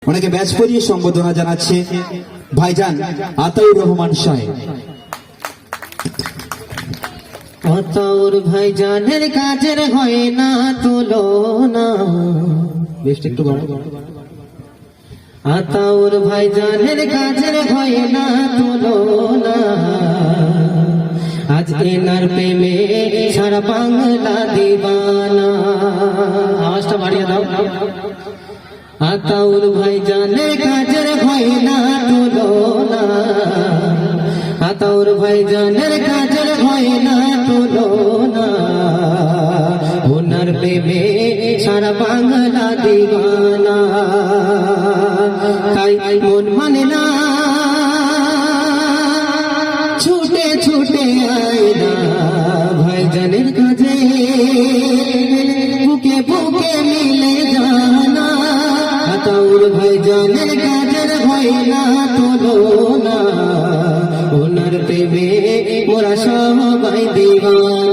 ওনাকে ব্যাচ পরিয়ে সম্বোধনা জানাচ্ছে ভাইজান আতাউর রহমান সাহেব। আতাউর ভাইজানের কাজের হয় না তুলনা, বেশ একটু বড়। আতাউর ভাইজানের কাজের হয় না তুলনা, আজ এনার প্রেমে সারা বাংলা দিবানা। আওয়াজটা বাড়িয়ে দাও। আতাউর ভাইজানের কাজের হয় না তুলনা, আতাউর ভাইজানের কাজের হয় না তুলনা, ওনার প্রেমে সারা বাংলা দিবানা। তাই মন মানে না ছুটে ছুটে আয়না ভাইজানের কাজে, বুকে বুকে মিলে জানা। আতাউর ভাইজানের কাজের হয় না তুলনা, ওনার প্রেমে মোরা সবাই দিবানা।